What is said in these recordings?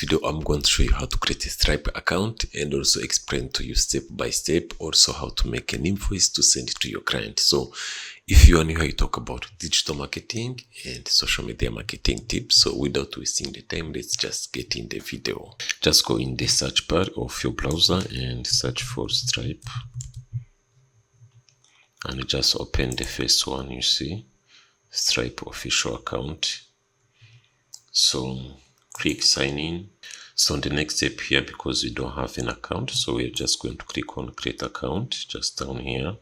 video, I'm going to show you how to create a Stripe account and also explain to you step by step also how to make an invoice to send it to your client. So if you are new here, you talk about digital marketing and social media marketing tips. So without wasting the time, let's just get in the video. Just go in the search bar of your browser and search for Stripe. And just open the first one you see, Stripe official account. So click sign in. So on the next step here, because we don't have an account, so we're just going to click on create account just down here.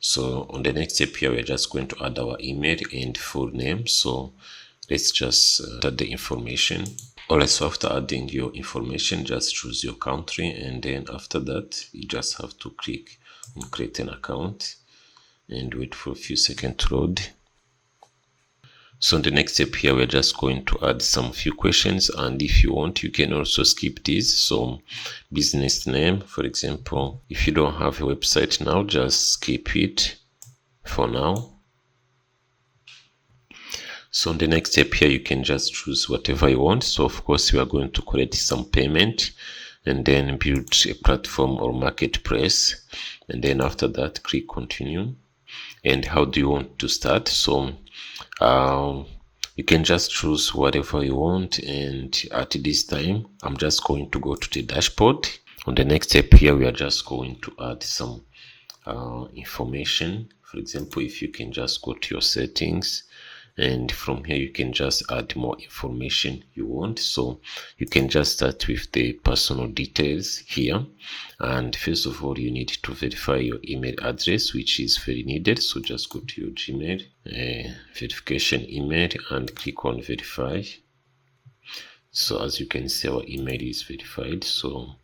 So on the next step here, we're just going to add our email and full name. So let's just add the information. Alright, so after adding your information, just choose your country, and then after that you just have to click on create an account and wait for a few seconds to load. So in the next step here, we're just going to add some few questions, and if you want, you can also skip these. So business name, for example, if you don't have a website now, just skip it for now. So in the next step here, you can just choose whatever you want. So of course, we are going to collect some payment and then build a platform or marketplace. And then after that, click continue. And how do you want to start? So you can just choose whatever you want, and at this time I'm just going to go to the dashboard. On the next step here, we are just going to add some information. For example, if you can just go to your settings, and from here you can just add more information you want. So you can just start with the personal details here, and first of all you need to verify your email address, which is very needed. So just go to your Gmail verification email and click on verify. So as you can see, our email is verified, so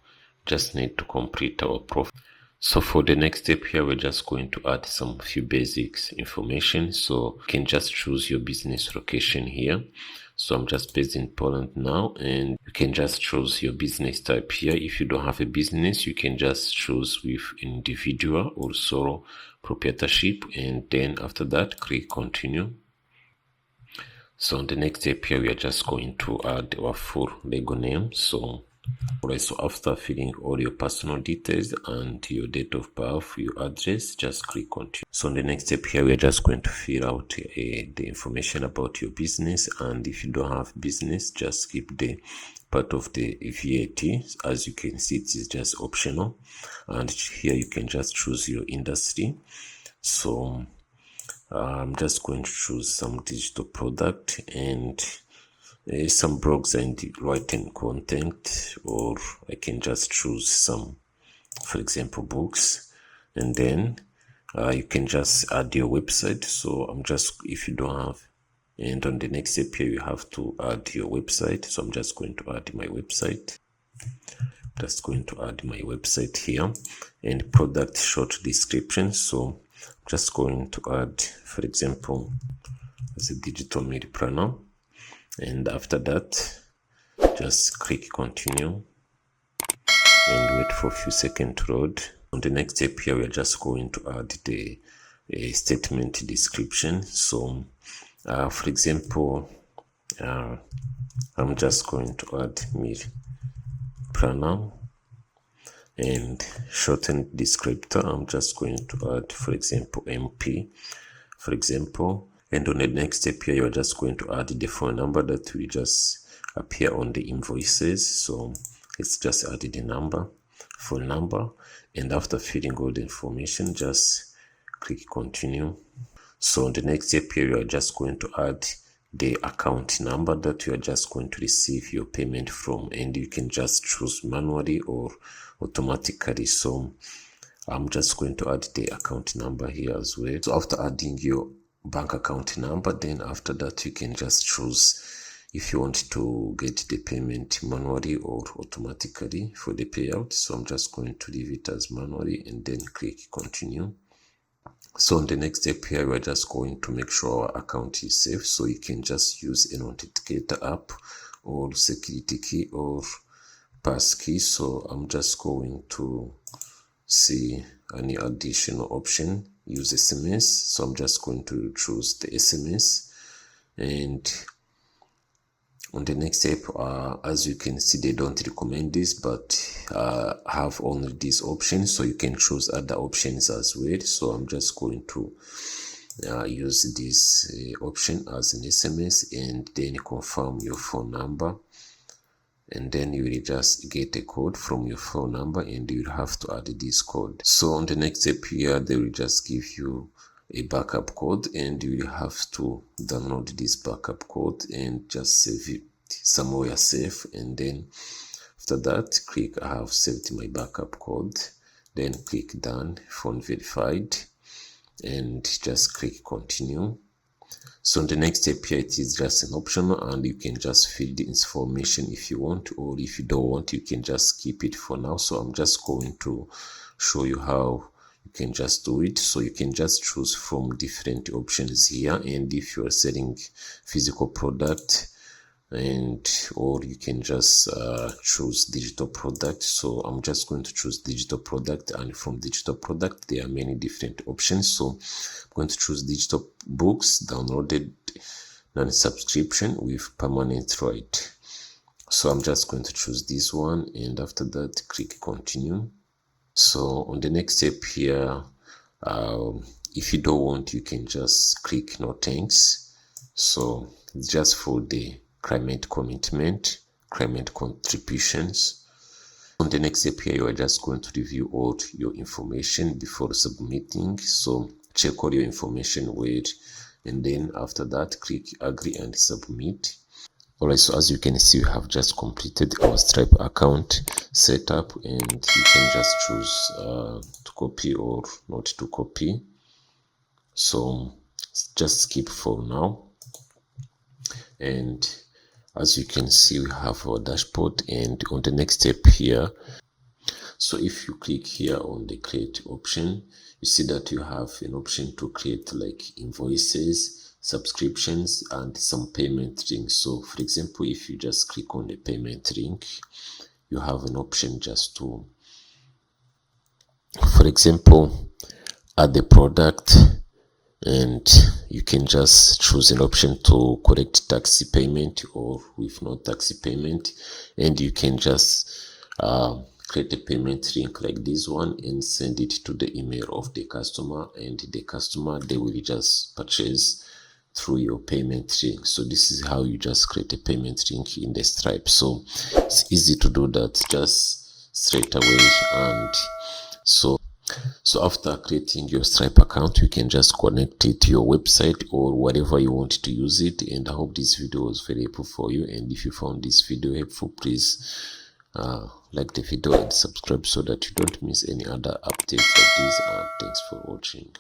just need to complete our profile. So for the next step here, we're just going to add some few basics information. So you can just choose your business location here. So I'm just based in Poland now, and you can just choose your business type here. If you don't have a business, you can just choose with individual or solo proprietorship, and then after that click continue. So on the next step here, we are just going to add our full legal name. So after filling all your personal details and your date of birth, your address, just click continue. So on the next step here, we are just going to fill out the information about your business, and if you don't have business, just skip the part of the VAT. As you can see, it is just optional, and here you can just choose your industry. So I'm just going to choose some digital product and some blogs and writing content, or I can just choose some, for example, books, and then you can just add your website. So I'm just, if you don't have, and on the next step here you have to add your website. So I'm just going to add my website. Just going to add my website here, and product short description. So I'm just going to add, for example, as a digital media planner. And after that, just click continue and wait for a few seconds to load. On the next step here, we are just going to add the statement description. So for example, I'm just going to add media planner, and shortened descriptor, I'm just going to add, for example, MP, for example. And on the next step here, you're just going to add the phone number that will just appear on the invoices. So let's just add the number, phone number, and after filling all the information, just click continue. So on the next step here, you are just going to add the account number that you are just going to receive your payment from, and you can just choose manually or automatically. So I'm just going to add the account number here as well. So after adding your bank account number, then after that you can just choose if you want to get the payment manually or automatically for the payout. So I'm just going to leave it as manually and then click continue. So on the next step here, we're just going to make sure our account is safe. So you can just use an authenticator app or security key or pass key. So I'm just going to see any additional option, use SMS. So I'm just going to choose the SMS, and On the next step, as you can see, they don't recommend this, but have only these options, so you can choose other options as well. So I'm just going to use this option as an SMS, and then confirm your phone number, and then you will just get a code from your phone number, and you will have to add this code. So on the next step here, they will just give you a backup code, and you will have to download this backup code and just save it somewhere safe. And then after that, click I have saved my backup code, then click done, phone verified, and just click continue. So in the next step here, it is just an optional, and you can just fill the information if you want, or if you don't want, you can just skip it for now. So I'm just going to show you how you can just do it. So you can just choose from different options here, and if you are selling physical product, and or you can just choose digital product. So I'm just going to choose digital product, and from digital product there are many different options. So I'm going to choose digital books downloaded non-subscription with permanent right. So I'm just going to choose this one, and after that click continue. So on the next step here, if you don't want, you can just click no thanks. So it's just for the climate commitment, climate contributions. On the next step here, you are just going to review all your information before submitting. So check all your information, wait, and then after that click agree and submit. Alright, so as you can see, we have just completed our Stripe account setup, and you can just choose to copy or not to copy. So just skip for now. And as you can see, we have our dashboard, and on the next step here, so if you click here on the create option, you see that you have an option to create like invoices, subscriptions, and some payment links. So for example, if you just click on the payment link, you have an option just to, for example, add the product, and you can just choose an option to correct taxi payment or with no taxi payment, and you can just create a payment link like this one and send it to the email of the customer, and the customer, they will just purchase through your payment link. So this is how you just create a payment link in the Stripe. So it's easy to do that just straight away. And so after creating your Stripe account, you can just connect it to your website or whatever you want to use it. And I hope this video was very helpful for you, and if you found this video helpful, please like the video and subscribe so that you don't miss any other updates like this. And thanks for watching.